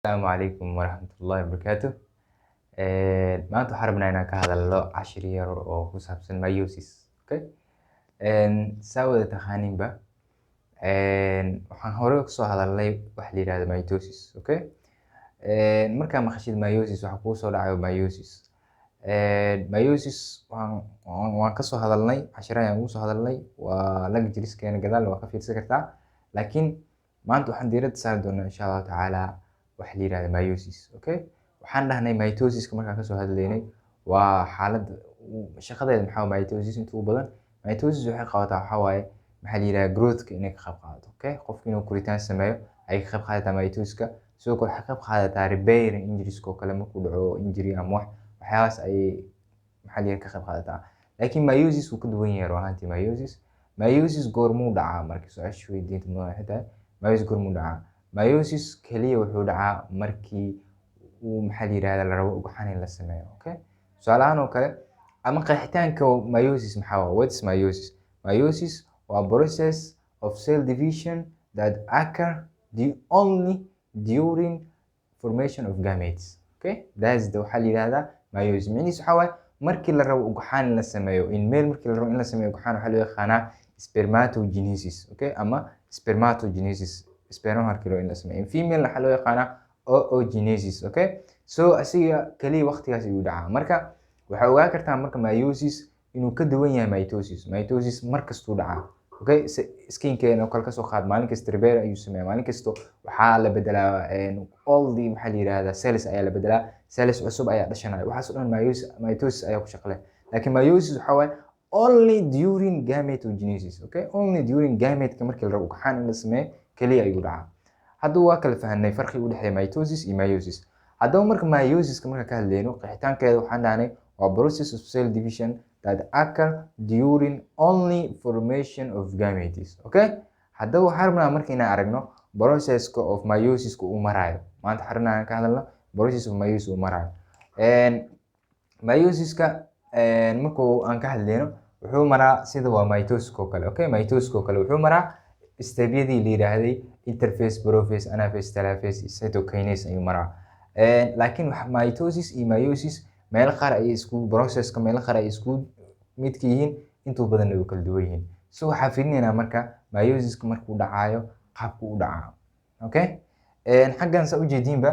السلام عليكم ورحمة الله وبركاته. maanta waxaan rabnaa inaan ka hadalno cashir yar oo ku saabsan meiosis. Okay? Saa wada taqaaninba waxaan hore kasoo hadalnay wax la yidhahdo mitosis. Okay? Markaa maqashid meiosis waxa kugu soo dhacayo meiosis. Meiosis waan kasoo hadalnay, cashiro ayaan ugu soo hadalnay, waa lectureskeena gadaal waa ka fiirsan kartaa. Laakiin maanta waxaan diiradda saari doonaa insha Allah tacaala wax la yidhahdo meiosis. Okay? waxaan dhahnay mitosiska markaan kasoo hadlaynay waa xaalad shaqadeeda maxaa mitosis inta ugu badan. Mitosis waxay qabataa waxaa waaye maxaa la yidhahdaa growthka inay ka qayb qaadato. Okay? qofka inuu koritaan sameeyo ayay ka qayb qaadataa mitosiska. sidoo kale waxay ka qayb qaadataa repairing injuries oo kale markuu dhaco injury ama waxyaabahaas ayay maxaa la yidhahdaa ka qayb qaadataa. laakiin meiosis wuu ka duwan yahay ruuxantii meiosis. Meiosis goormuu dhacaa marka su-aasha weydiinta mudan waxay tahay meiosis goormuu dhacaa. Meiosis kaliya wuxuu dhacaa markii maxaa la yidhahdaa la rabo ugxan in la sameeyo. Okay? tusaale ahaan oo kale ama qeexitaanka meiosis maxaa waaye? What is meiosis? Meiosis waa process of cell division that occur only during formation of gametes. Okay? That's the waxaa la yidhahdaa meiosis. Micnihiisu waxaa waaye markii la rabo ugxan in la sameeyo, in male markii la rabo in la sameeyo ugxan waxaa loo yaqaanaa spermatogenesis. Okay? ama spermatogenesis, sperma markii la rabo in la sameeyo. In female waxaa loo yaqaanaa oogenesis. Okay? so asiga kaliya waqtigaas ayuu dhacaa. marka waxaa ogaan kartaa marka meiosis inuu ka duwan yahay mitosis. Mitosis mar kastuu dhacaa. Okay? skinkeena kale kasoo qaad maalin kasta repair ayuu sameeyaa, maalin kasto waxaa la bedelaa all the maxaa la yidhahdaa cells ayaa la bedelaa, cells cusub ayaa dhashanaya. waxaas oo dhan mitosis ayaa ku shaqo leh. laakiin meiosis waxaa waaye only during gametogenesis. Okay? only during gameteka markii la rabo ugxan in la sameeyo kaliya ayuu dhacaa. haddaba waa kala fahanay farqiga u dhexeeya mitosis iyo meiosis. haddaba marka meiosis marka ka hadlayno qeexitaankeeda waxaan dhahnay waa process of cell division that occur during only formation of gametes. Okay? haddaba waxaan rabnaa marka inaan aragno processka of meiosis uu marayo. maanta waxaan rabnaa ka hadalno process of meiosis uu marayo. Meiosis-ka markuu aan ka hadlayno wuxuu maraa sida waa mitosis oo kale. Okay? mitosis oo kale wuxuu maraa stebyadii la yiraahday interphase, prophase, anaphase, telophase, cytokinase ayuu maraa. laakiin mitosis iyo meiosis meel qaar ay isku processka meel qaar ay isku mid ka yihiin, intuu badan way kala duwan yihiin. so waxaa fiirinaynaa marka meiosis markuu dhacayo qaabku u dhacaa. Okay? xaggan sa ujeediinba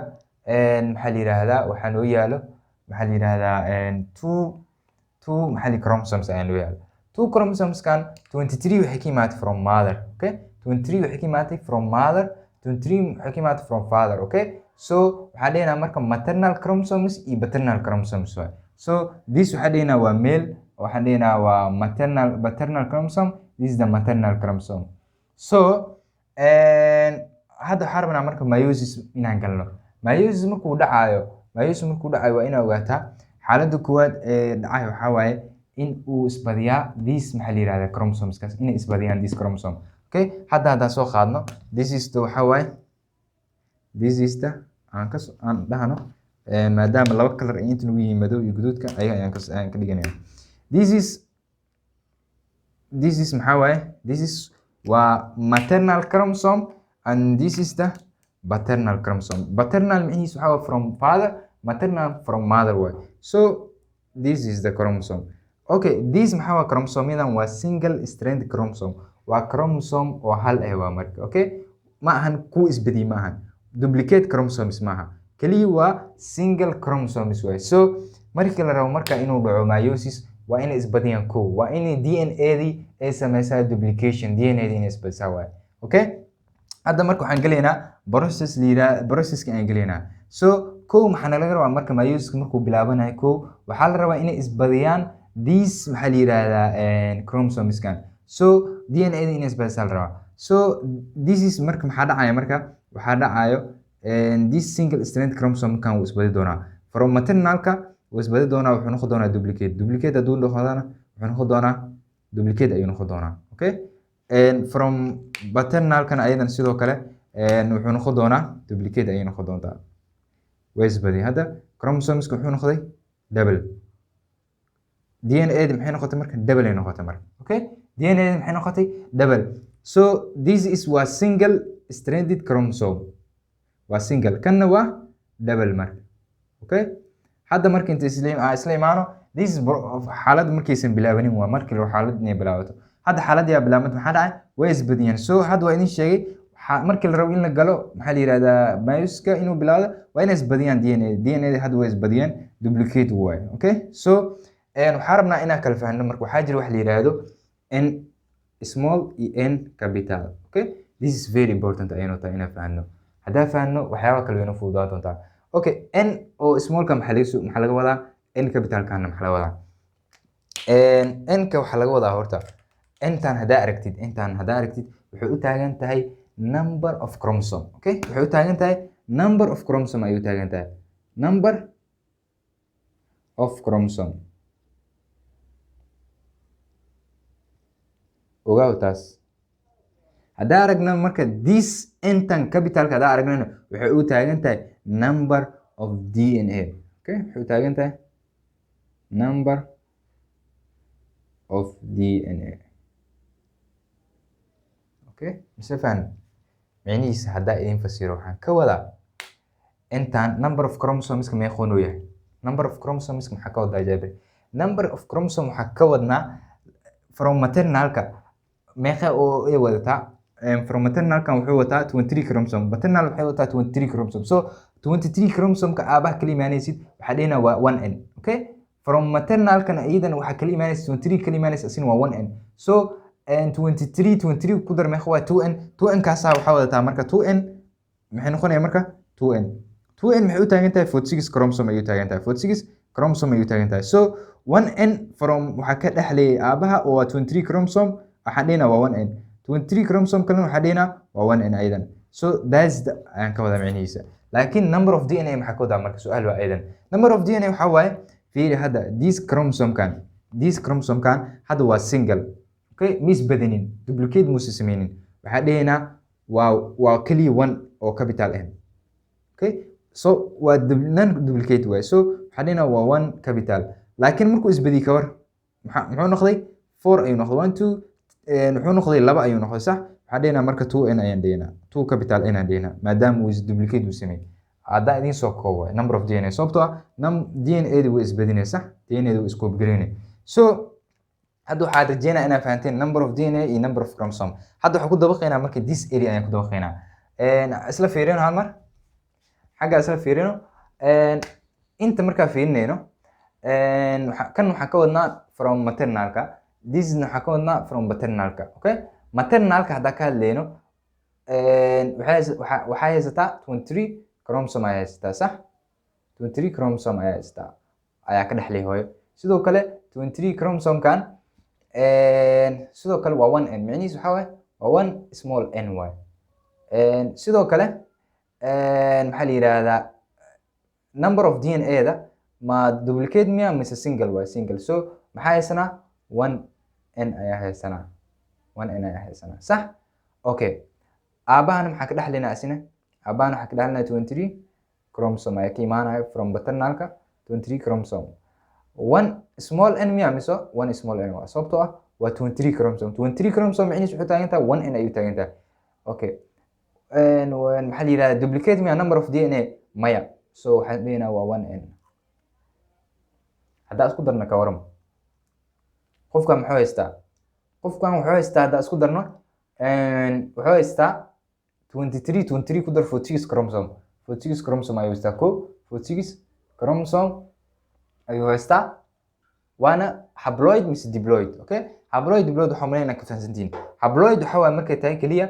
maxaa la yiraahdaa waxaa noo yaalo maxaa la yiraahdaa two maxaa la chromosomes ayaa noo yaalo. two chromosomes kan 23 waxay ka imaatay from mother. Okay? 23 waxay ka imaatay from mother, 23 waxay ka imaatay from father. Okay? so waxaa dhehnaa marka maternal chromosomes iyo paternal chromosomes waay. so this waxaa dhehnaa waa male, waxaan dhehnaa waa paternal chromosome, this is the maternal chromosome. so hadda waxaan rabnaa marka meiosis inaan galno. meiosis markuu dhacayo waa inaa ogaataa xaaladda koowaad ee dhacayo waxaa waaye in uu isbadiyaa this maxaa la yirahdaa chromosomeskaas inay isbadiyaan this chromosome. Okay? hadda haddaan soo qaadno this is the waxaa waaye this is the aan dhahno maadaama laba color ay inta nagu yihiin madow iyo guduudka ayaan ka dhiganaya. this is maxaa waaye this is waa maternal chromosome and this is the paternal chromosome. paternal micnihiisu waxaa waaye from father, maternal from mother waaye. so this is the chromosome. Okay? this maxaa waaye chromosomeyadan waa single strand chromosome, waa chromosome oo hal ah waa marka. Okay? ma ahan ku isbadi, ma ahan duplicate chromosomes, maaha kaliya waa single chromosomes waaye. so markii la rabo marka inuu dhaco meiosis waa inay isbadiyaan kow, waa inay DNA-dii ay sameysaa duplication, DNA-dii inay isbadisaa waaye. Okay? hadda marka waxaan gelaynaa processka aan gelaynaa. so kow maxaa laga rabaa marka meiosis markuu bilaabanayo kow waxaa la rabaa inay isbadiyaan these maxaa la yiraahdaa chromosomeskan. so DNA-dii inay isbadisaa la rabaa. so this is marka maxaa dhacaya marka waxaa dhacayo this single strand chromosome kan wuu isbadi doonaa from maternalka wuu isbadi doonaa, wuxuu noqon doonaa duplicate hadduu noqdana wuxuu noqon doonaa duplicate ayuu noqon doonaa. Okay? from paternalkan ayadan sidoo kale wuxuu noqon doonaa duplicate ayay noqon doontaa, way isbadi. hadda chromosomeska wuxuu noqday double, DNA-di maxay noqotay marka double ay noqotay marka. Okay? DNA-di maxay noqotay double. so this is waa single stranded chromosome. waa single kanna waa double marka okay hadda marka inta isla imaano this is xaalad markaysan bilaabanin waa markii xaalad inay bilaabato hadda xaalad yaa bilaabmad maxaa dhacay way isbadiyeen so hadda waa idin sheegay markii la rabo in la galo maxaa la yiraahdaa meiosis-ka inuu bilaawdo waa inay isbadiyaan DNA hadda way isbadiyeen duplicate waaye okay so waxaan rabnaa inaan kala fahanno marka waxaa jira wax la yiraahdo n small iyo n capital okay this is very important ayaynu tahay inaan fahanno haddaa fahanno waxyaaba kale wayna fududaan doontaa okay n oo smallka maxaa laga wadaa n capitalkana maxaa laga wadaa n-ka waxaa laga wadaa horta intaan haddaa aragtid waxay u taagan tahay number of chromosome okay waxay u taagan tahay number of chromosome ayay u taagan tahay number of chromosome ogaaw taas haddaa aragna marka this intan capitalka haddaa aragnana waxay u taagan tahay number of DNA okay waxay u taagan tahay number of DNA okay mise fahn macnihiisa haddaa idin fasiro waxaan ka wadaa intaan number of chromosomes meeqoon uu yahay number of chromosomes maxaa ka wadaa Jaabir number of chromosomes waxaa ka wadnaa from maternalka meeqa oo ay wadataa from maternalka wuxuu wataa 23 chromosome maternal waxay wataa 23 chromosome so 23 chromosome ka aabaha kala imaanaysid waxaa dhina waa 1n okay from maternalkana iyadana waxaa kala imaanaysid 23 kala imaanaysid asina waa 1n so 23 ku dar meeqa waa 2n kaasa waxaa wadataa marka 2n maxay noqonayaa marka 2n maxay u taagan tahay 46 chromosome ayuu taagan tahay 46 chromosome ayuu taagan tahay so 1n from waxaa ka dhaxlayay aabaha oo waa 23 chromosome waxaa dhina waa 1n 23 chromosome kalena waxaa dhina waa 1n aydan so that's the aan ka wada macnihiisa laakiin number of DNA maxaa ka wadaa marka su'aal waa aydan number of DNA waxaa waaye fiiri hadda this chromosome kan hadda waa single okay mis badanin duplicate muuse sameynin waxaa dhahaynaa waa kaliya 1 oo capital n okay so waa non duplicate way so waxaa dhahaynaa waa 1 capital laakiin markuu isbadi ka war muxuu noqday 4 ayuu noqday 1 2 wuxuu noqday 2 ayuu noqday sax waxaa dhahaynaa marka 2n ayaan dhahaynaa 2 capital n ayaan dhahaynaa maadaama uu duplicate uu sameeyay hadda idin soo koobo number of DNA sababtoo ah DNA-du way isbadinaysaa DNA-du way isku gareynay so hadda waxaad rajeynaa inaad fahanteen number of DNA iyo number of chromosome hadda waxaan ku dabaqaynaa marka this area ayaan ku dabaqaynaa isla fiirino hal mar xagga isla fiirino inta markaa fiirinayno kan waxaan ka wadnaa from maternalka this waxaan ka wadnaa from paternalka okay maternalka hadda ka hadlayno waxay haysataa 23 chromosome ayaa haysataa sax 23 chromosome ayaa haysataa ayaa ka dhaxlay hooyo sidoo kale 23 chromosome kan sidoo kale waa 1n macnihiisu waxaa waaye waa 1 small n waaye sidoo kale maxaa la yiraahdaa number of DNA da ma duplicate miya mise single waaye single so maxaa haysanaa 1n ayaa haysanaa sax okay aabahana maxaa ka dhaxlaynaa asina aabahana waxaa ka dhaxlaynaa 23 chromosome ayaa ka imaanaya from paternalka 23 chromosome 1 small n miya mise 1 small n waa sababtoo ah waa 23 chromosome macnihiisu wuxuu taagan tahay 1n ayuu taagan tahay okay maxaa la yiraahdaa duplicate miya number of DNA maya so waxaan dhahaynaa waa 1n haddaa isku darna ka waran qofkan wuxuu haystaa haddaa isku darno wuxuu haystaa 23 ku dar 46 chromosome ayuu haystaa 46 chromosome ayuu haystaa waana haploid mise diploid okay haploid waxaa malaynaa ka fahansantiin haploid waxa waa markay tahay kaliya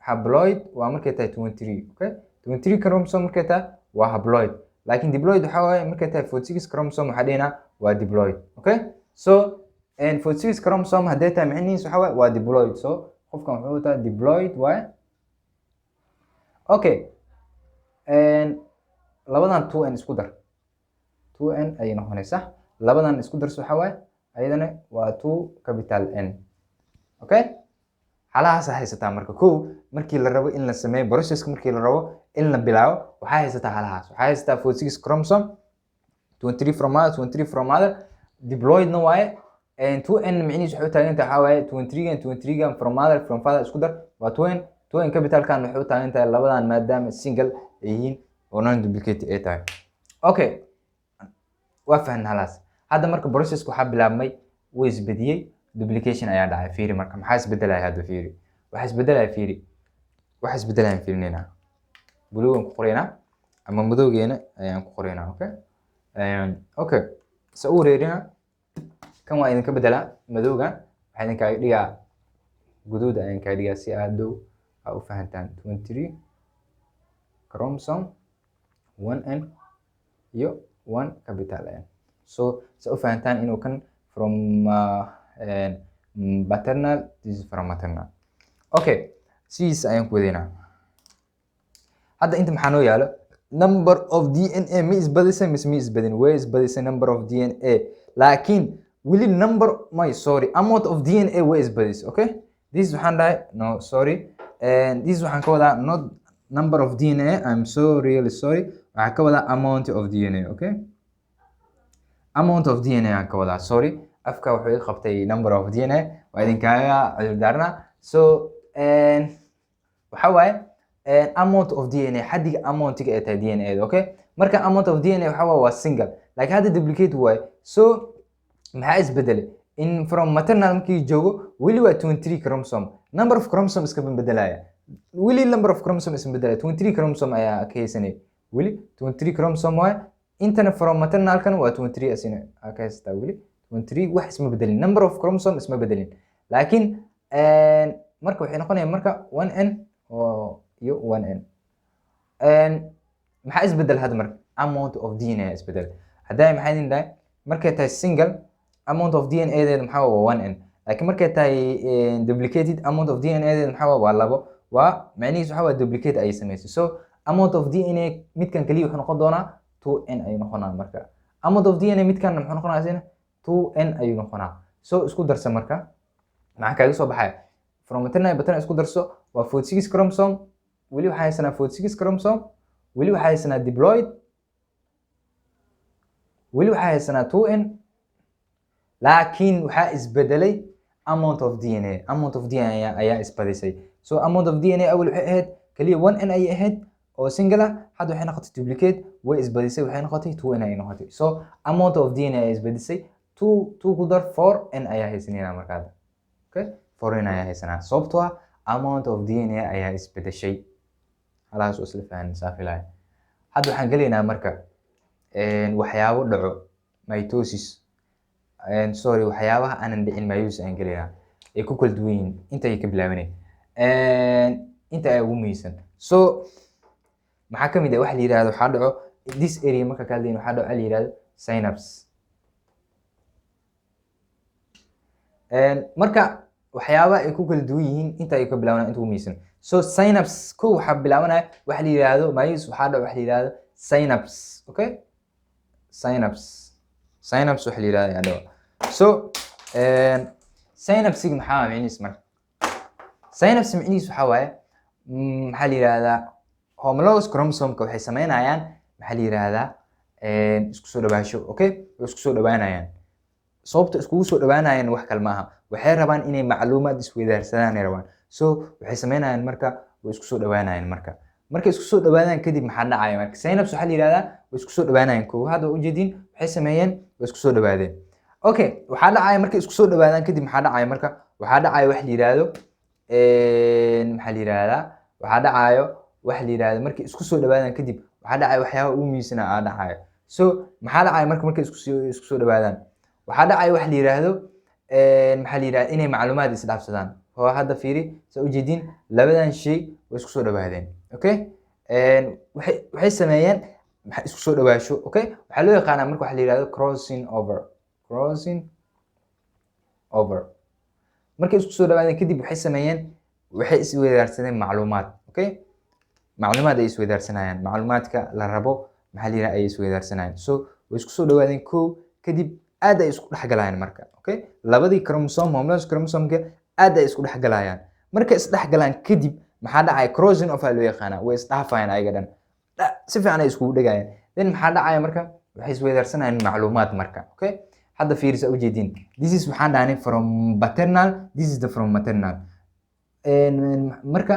haploid waa markay tahay 23 okay 23 chromosome markay tahay waa haploid laakiin diploid waxa waa markay tahay 46 chromosome waxaa dhahaynaa waa diploid okay so 46 chromosome haddii tahay macnihiisu waxa waa diploid so qofkan wuxuu wataa diploid waaye okay labadan 2n isku dar 2n ayay noqonaysaa labadan isku darso waxa waaye ayadana waa 2 capital n okay xalahaas haysataa marka kow markii la rabo in la sameeyo processka markii la rabo in la bilaabo waxay haysataa xalahaas waxay haysataa 46 chromosome 23 from mother diploid no waaye and 2n macnihiisu waxay u taagan tahay waxa waaye 23 from mother from father isku dar waa 2n capitalkan waxay u taagan tahay labadan maadaama single yihiin oo non duplicate ay tahay. Okay, waa fahan halaas. Hadda marka process waxa bilaabmay way isbediyay duplication ayaa dhacay. Fiiri marka maxaa isbedelay hadda fiiri. Waxa isbedelay fiiri. Waxa isbedelay fiirinayna. Buluugan ku qoraynaa ama madowgeena ayaan ku qoraynaa. Okay. Okay. Soo wareerina kan waa idinka bedelaa madowga waxa idinka dhigaa guduud ayaan ka dhigaa si aad u fahantaan 23 chromosome 1n iyo 1 capital N. So u fahantaan inuu kan from paternal, this is from maternal. Okay, siis ayaan ku wadaynaa. Hadda inta maxaa noo yaalo number of DNA ma isbadisay mise ma isbadin? Way isbadisay number of DNA, laakiin wili amount of DNA way isbadisay. Okay, this waxaan dhahay no sorry, and this waxaan ka wadaa not number of DNA, I'm so really sorry, waxaan ka wadaa amount of DNA. Okay, amount of DNA aan ka wadaa, sorry, afka wuxuu iga qabtay number of DNA, waa idinkaaga cudurdaarna. So waxa waaye amount of DNA xadiga amountiga ee tahay DNA. Okay, marka amount of DNA waxa waa single, like hadda duplicate waaye. So maxaa isbedelay in from maternal markii joogo wili waa 23 chromosome, number of chromosomes iska bedelaya, wili number of chromosomes iska bedelaya, 23 chromosome ayaa ka haysanay, wili 23 chromosome waaye. Intana from maternal kan waa 23 asina ka haystaa, wili 23 wax isma bedelin, number of chromosomes isma bedelin, laakiin marka waxay noqonayaan marka 1n iyo 1n. maxaa isbedel hadda marka amount of DNA isbedel. Hadda maxay idin dhahay markay tahay single amount of DNA deed maxaa waa 1n, laakiin markay tahay duplicated amount of DNA deed maxaa waa 2, waa macnihiisu waxa waa duplicate ay sameysay. So amount of DNA midkan kaliya wuxuu noqon doonaa 2n ayuu noqonaa. marka amount of DNA midkan muxuu noqonaa isna 2n ayuu noqonaa. So isku darsa marka maxaa kaaga soo baxay from maternal to paternal isku darso waa 46 chromosome, wili waxa haysanaa 46 chromosome, wili waxa haysanaa diploid, wili waxa haysanaa 2n, laakiin waxa isbedelay amount of DNA. amount of DNA ayaa isbadisay. So amount of DNA awal waxay ahayd kaliya 1n ay ahayd oo single ah, hadda waxay noqotay duplicate way isbadisay waxay noqotay 2n ay noqotay. So amount of DNA ay isbadisay 2 ku dar 4n ayaa haysanayna markaa. Okay, 4n ayaa haysanaa sababtoo ah amount of DNA ayaa isbedeshay. halaas isla fahan saafilay. hadda waxaan galeynaa marka waxyaabo dhaco mitosis, sorry waxyaabaha aanan dhicin meiosis aan galeynaa ay ku kala duwan yihiin inta ay ka bilaabanay inta ay ugu muhiimsan. So maxaa kamid ah wax la yiraahdo waxa dhaco this area marka ka hadlayno waxa dhaco la yiraahdo synapse. marka waxyaabaha ay ku kala duwan yihiin inta ay ka bilaabanayaan inta ugu muhiimsan. So synapse ko waxa bilaabanaya wax la yiraahdo meiosis, waxa dhaco wax la yiraahdo synapse. Okay, synapse wax la yiraahdo dhaco. So synapse maxaa macnihiisu marka? Synapse macnihiisu waxa waaye maxaa la yiraahdaa homologous chromosome-ka waxay sameynayaan maxaa la yiraahdaa isku soo dhawaasho. Okay, isku soo dhawaanayaan. sababta isku soo dhawaanayaan wax kale maaha, waxay rabaan inay macluumaad isweydaarsadaan ay rabaan. So waxay sameynayaan marka way isku soo dhawaanayaan. marka isku soo dhawaadaan kadib maxaa dhacaya marka synapse waxa la yiraahdaa way isku soo dhawaanayaan. koow hadda u jeedin waxay sameeyeen way isku soo dhawaadeen. Okay, waxa dhacaya marka isku soo dhawaadaan kadib maxaa dhacaya marka waxa dhacaya wax la yiraahdo maxaa la yiraahdaa waxa dhacayo wax la yiraahdo marka isku soo dhawaadaan kadib waxa dhacaya waxyaabo ugu muhiimsan ah dhacaya. So maxaa dhacaya marka isku soo dhawaadaan waxa dhacaya wax la yiraahdo maxaa la yiraahdaa inay macluumaad isdhaafsadaan. oo hadda fiiri soo u jeedin labadan shay way isku soo dhawaadeen. Okay, waxay sameeyeen isku soo dhawaasho. Okay, waxa loo yaqaanaa marka wax la yiraahdo crossing over. markay isku soo dhawaadeen kadib waxay sameeyeen waxay isweydaarsadeen macluumaad. Okay, macluumaad ay isweydaarsanayaan, macluumaadka la rabo maxaa la yiraahdaa ay isweydaarsanayaan. So way isku soo dhawaadeen koow kadib aad ay isku dhaxgalayaan marka. Okay, labadii chromosome homologous chromosome-ka aad ay isku dhaxgalayaan. marka is dhaxgalaan kadib maxaa dhacay crossing over loo yaqaana, way isdhaafayaan ayaga dhan si fiican ay isku dhagayaan. then maxaa dhacay marka waxay isweydaarsanayaan macluumaad marka. Okay, hadda fiirisa u jeedin this is waxaan dhahnay from paternal, this is the from maternal. marka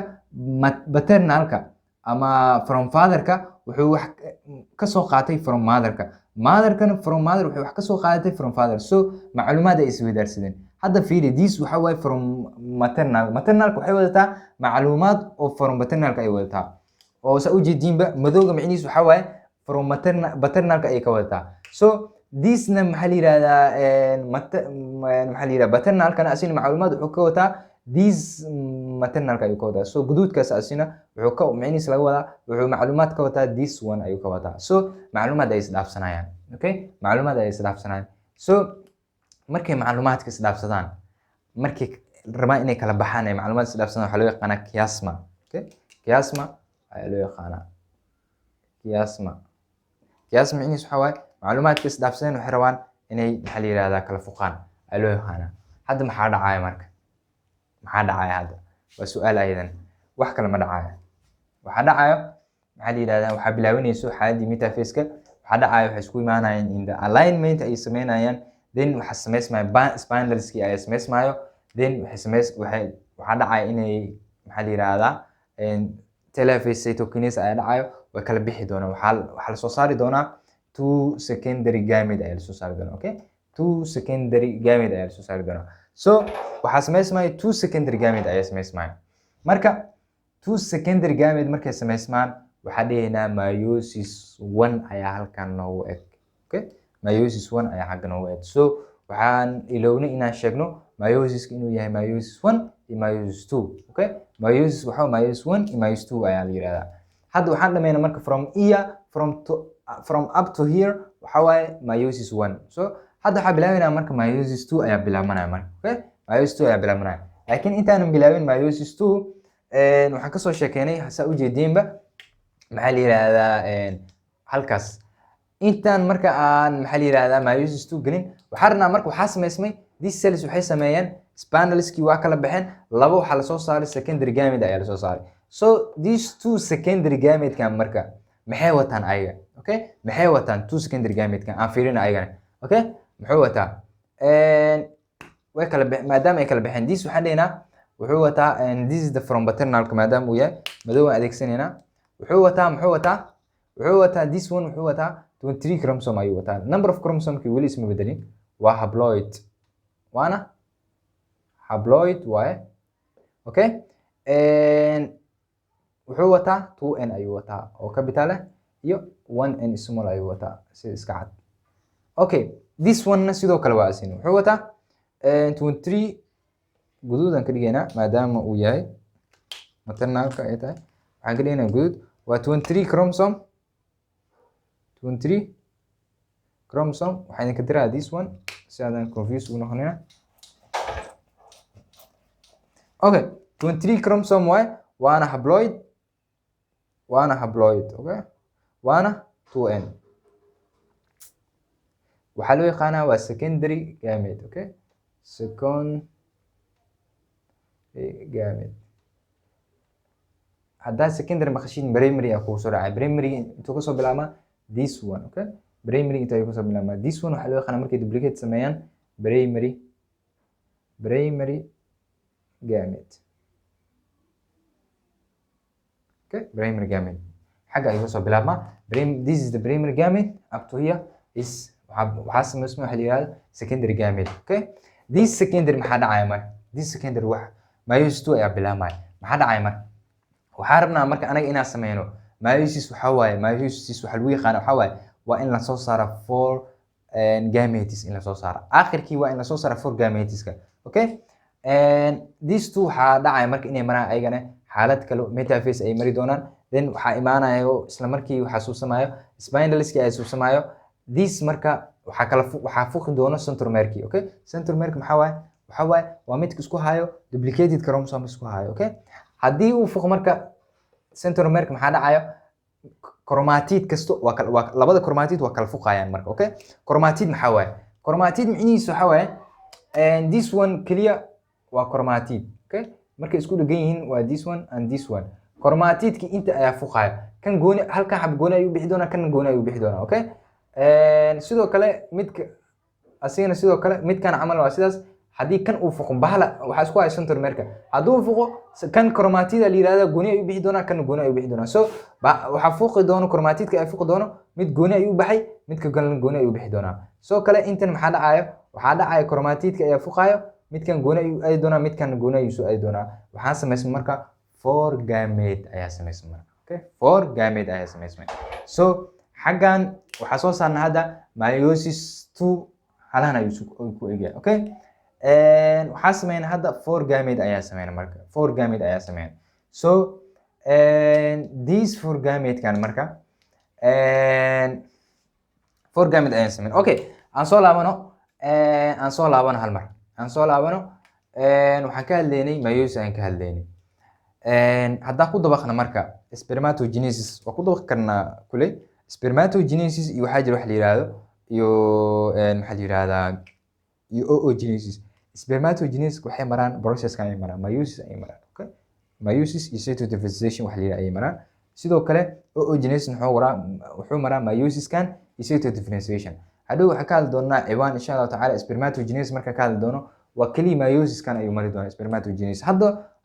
paternalka ama from father-ka wuxuu wax ka soo qaatay from mother-ka, mother-kana from mother wuxuu wax ka soo qaadatay from father. So macluumaad ay isweydaarsadeen. hadda fiiri this waxa waaye from maternal, maternalka waxay wadataa macluumaad oo from paternalka ay wadataa, oo saa u jeediinba madowga micnihiisu waxa waaye from paternalka ay ka wadataa. So thisna maxaa la yiraahdaa maxaa la yiraahdaa paternalkana asina macluumaad wuxuu ka wataa this maternalka ayuu ka wataa. So guduudkaas asina wuxuu ka micnihiis laga wadaa wuxuu macluumaad ka wataa this one ayuu ka wataa. So macluumaad ay isdhaafsanayaan. Okay, macluumaad ay isdhaafsanayaan. So markay macluumaadka isdhaafsadaan, markay rabaan inay kala baxaan ay macluumaad isdhaafsadaan waxaa loo yaqaanaa chiasma. Okay, chiasma ayaa loo yaqaanaa. chiasma micnihiisu waxa waaye macluumaadka isdhaafsadeen waxay rabaan inay maxaa la yiraahdaa kala fuqaan ayaa loo yaqaanaa. hadda maxaa dhacaya marka? maxaa dhacaya hadda? waa su'aal ayadan. wax kale ma dhacayo. waxaa dhacayo maxaa la yiraahdaa waxaa bilaabanayso xaaladii metaphase-ka. waxaa dhacayo waxay isku imaanayaan in the alignment ay sameynayaan, then waxa sameysmaayo spindleski ay sameysmaayo, then waxaa dhacaya inay maxaa la yiraahdaa telophase cytokinase ay dhacayo, way kala bixi doonaan. waxaa la soo saari doonaa two secondary gamete ayaa la soo saari doonaa. Okay, two secondary gamete ayaa la soo saari doonaa. So waxaa sameysmaayo two secondary gamete ayaa sameysmaayo. marka two secondary gamete markay sameysmaan waxaa dhihaynaa meiosis 1 ayaa halkan noogu eg. Okay, meiosis 1 ayaa xagga noogu eg. So waxaan ilownay inaan sheegno meiosis inuu yahay meiosis 1 iyo meiosis 2. Okay, meiosis waxa meiosis 1 iyo meiosis 2 ayaa la yiraahdaa. hadda waxaan dhameynaa marka from here from up to here waxa waaye meiosis 1. So hadda waxaa bilaabanaa marka meiosis 2 ayaa bilaabanaya marka. Okay, meiosis 2 ayaa bilaabanaya. laakiin intaanan bilaabin meiosis 2 waxaan kasoo sheekeynay saa u jeediinba maxaa la yiraahdaa halkaas intaan marka aan maxaa la yiraahdaa meiosis 2 gelin waxaan rabnaa marka waxaa sameysmay these cells waxay sameeyeen spindleski waa kala baxeen, laba waxaa la soo saaray secondary gamete ayaa la soo saaray. So these two secondary gamete-kan marka maxay wataan ayaga? Okay, maxay wataan two secondary gamete-kan aan fiirina ayagana. Okay, muxuu wataa way kala maadaama ay kala baxeen this waxaan dhaynaa wuxuu wataa this is the from paternalka maadaama uu yahay madow aan adeegsanaynaa. wuxuu wataa this one wuxuu wataa 23 chromosome ayuu wataa. number of chromosome weli isma bedelin, waa haploid, waana haploid waaye. Okay, wuxuu wataa 2n ayuu wataa oo capital ah iyo 1n small ayuu wataa sida iska cad. Okay, this one sidoo kale waa asin wuxuu wataa 23 guduudan ka dhigaynaa maadaama uu yahay maternalka ay tahay. waxaan ka dhigaynaa guduud waa 23 chromosome. 23 chromosome waxaan idinka diraa this one si aadan confused ugu noqonina. Okay, 23 chromosome waaye, waana haploid. Okay, waana 2n. waxaa loo yaqaanaa waa secondary gamete. Okay, secondary gamete. haddaa secondary maqashiin primary ayaa kugu soo dhacay. primary intuu kasoo bilaabmaa this one. Okay, primary intuu kasoo bilaabmaa this one waxaa loo yaqaanaa markay duplicate sameeyaan primary gamete. Okay, primary gamete xagga ayuu kasoo bilaabmaa. this is the primary gamete up to here is waxaa sameysma waxa la yiraahdaa secondary gamete. Okay, this secondary maxaa dhacaya marka? this secondary wax meiosis 2 ayaa bilaabmaya. maxaa dhacaya marka? waxaan rabnaa marka anaga inaan sameyno meiosis. waxa waaye meiosis waxa lagu yaqaan waxa waaye waa in la soo saaro 4 gametes in la soo saaro. aakhirkii waa in la soo saaro 4 gameteska. Okay, these two waxaa dhacaya marka inay maraan ayagana xaalad kale metaphase ay mari doonaan. then waxaa imaanayo isla markii waxaa suubsamayo spindleski ay suubsamayo. this marka waxaa fuqi doono centromerki. Okay, centromerki maxaa waaye? waxa waaye waa midka isku hayo duplicated chromosome isku hayo. Okay, haddii uu fuqo marka centromerki maxaa dhacayo? chromatid kasto waa labada chromatid waa kala fuqayaan marka. Okay, chromatid maxaa waaye? chromatid micnihiisu waxa waaye this one clear waa chromatid. Okay, markay isku dhagan yihiin waa this one and this one. chromatidki inta ayaa fuqaya. kan gooni halkan xab gooni ayuu bixi doonaa, kan gooni ayuu bixi doonaa. Okay, sidoo kale midka asigana sidoo kale midkan camal waa sidaas. haddii kan uu fuqo bahla waxaa isku haya centromerka hadduu fuqo kan chromatida la yiraahdo gooni ayuu bixi doonaa kan gooni ayuu bixi doonaa so waxaa fuqi doono chromatidka ay fuqi doono mid gooni ayuu baxay midka kalena gooni ayuu bixi doonaa soo kale intan maxaa dhacayo waxaa dhacayo chromatidka ayaa fuqayo midkan gooni ayuu aadi doonaa midkan gooni ayuu soo aadi doonaa waxaa samaysmay marka 4 gamete ayaa samaysmay marka okay 4 gamete ayaa samaysmay so xaggan waxaa soo saarnaa hadda meiosis 2 halahan ayuu ku egyahay okay waxaa sameynaa hadda 4 gamete ayaa sameynaa marka 4 gamete ayaa sameynaa so these 4 gamete kan marka 4 gamete ayaa sameynaa okay aan soo laabano hal mar aan soo laabano waxaan ka hadlaynay meiosis aan ka hadlaynay haddaan ku dabaqna marka spermatogenesis waa ku dabaqi karnaa kuley spermatogenesis iyo waxaa jira wax la yiraahdo iyo maxaa la yiraahdaa iyo oogenesis spermatogenesis waxay maraan processkan ay maraan meiosis ay maraan okay meiosis iyo cytodifferentiation wax la yiraahdo ay maraan sidoo kale oogenesis wuxuu maraa meiosis-kan iyo cytodifferentiation hadhow waxaan ka hadli doonaa ciwaan insha Allah taala spermatogenesis marka ka hadli doono waa kaliya meiosis-kan ayuu mari doonaa spermatogenesis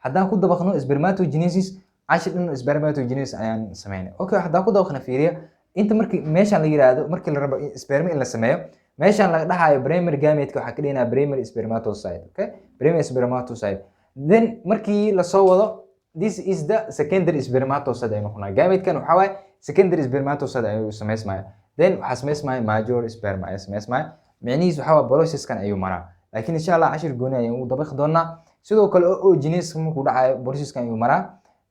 haddaan ku dabaqno spermatogenesis cashir dhan spermatogenesis ayaan sameynay okay haddaan ku dabaqna fiiriya inta markii meeshan la yiraahdo markii la rabo sperm in la sameeyo meeshan laga dhahayo primary gamete waxaa ka dhiganaa primary spermatocyte okay primary spermatocyte then markii la soo wado this is the secondary spermatocyte ay noqonaa gamete kan waxaa waaye secondary spermatocyte ayuu samaysmaya then waxaa samaysmaya major sperm ayaa samaysmaya micnihiis waxaa waa processkan ayuu maraa laakiin insha Allah cashir gooni ayaan ugu dabaqi doonaa sidoo kale oogenesis markuu dhacayo processkan ayuu maraa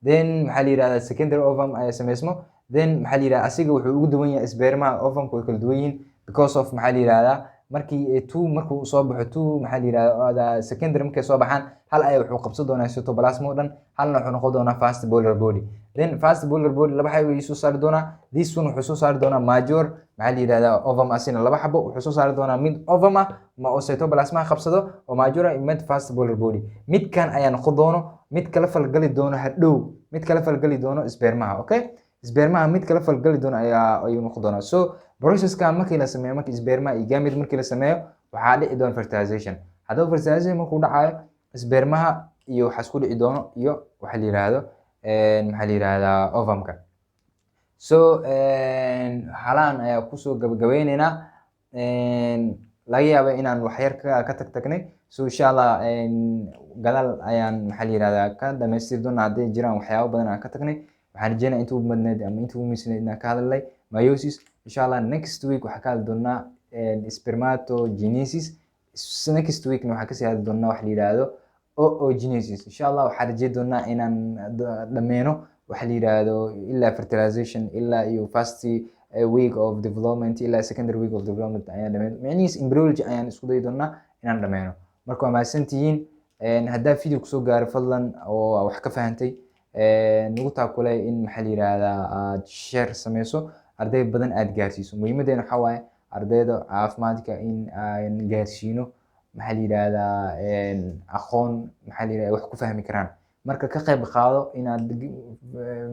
then maxaa la yiraahdaa secondary ovum ayaa samaysmo then maxaa la yiraahdaa asiga wuxuu ugu duwan yahay sperma ovum way kala duwan yihiin because of maxaa la yiraahdaa markii markuu soo baxo maxaa la yiraahdaa secondary markay soo baxaan hal ayaa wuxuu qabsan doonaa cytoplasm oo dhan halna wuxuu noqon doonaa fast polar body then fast polar body laba xabo ayuu soo saari doonaa this one wuxuu soo saari doonaa major maxaa la yiraahdaa ovum asina laba xabo wuxuu soo saari doonaa mid ovum ah ma oo cytoplasm qabsado oo major ah mid fast polar body midkan ayaa noqon doono mid kala falgali doono hadhow mid kala falgali doono spermaha okay spermaha mid kala falgali doono ayuu noqon doonaa so processkan markii la sameeyo markii sperma iyo gamete markii la sameeyo waxaa dhici doona fertilization haddaba fertilization markuu dhacayo spermaha iyo waxaa isku dhici doono iyo waxa la yiraahdo maxaa la yiraahdaa ovumka so halaan ayaa kusoo gabagabeynaynaa laga yaabo inaan waxyar ka tagnay so insha Allah gadaal ayaan maxaa la yiraahdaa ka dhamaystiri doonaa hadday jiraan waxyaabo badan aan ka tagnay waxaan rajeynayaa intuu badneed ama intuu miisneed inaan ka hadalnay meiosis insha Allah next week waxaan ka hadli doonaa spermatogenesis next week waxaan kasii hadli doonaa wax la yiraahdo oogenesis insha Allah waxaan rajeyn doonaa inaan dhameeno waxa la yiraahdo ilaa fertilization ilaa iyo first week of development ilaa secondary week of development ayaan dhameeno micnihiis embryology ayaan isku dayi doonaa inaan dhameeno marka waa mahadsantihiin haddaa video kusoo gaaro fadlan oo wax ka fahantay nagu taakulay in maxaa la yiraahdaa aad share sameyso arday badan aad gaarsiiso muhiimadeena waxaa waaye ardayda caafimaadka in aan gaarsiino maxaa la yiraahdaa aqoon maxaa la yiraahdaa wax ku fahmi karaan marka ka qayb qaado inaad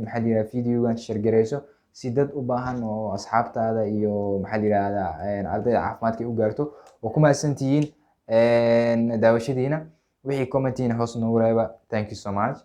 maxaa la yiraahdaa videogan share gareyso si dad u baahan oo asxaabtaada iyo maxaa la yiraahdaa ardayda caafimaadka u gaarto waa ku mahadsantihiin daawashadiina wixii commentiina hoos noogu reeba thank you so much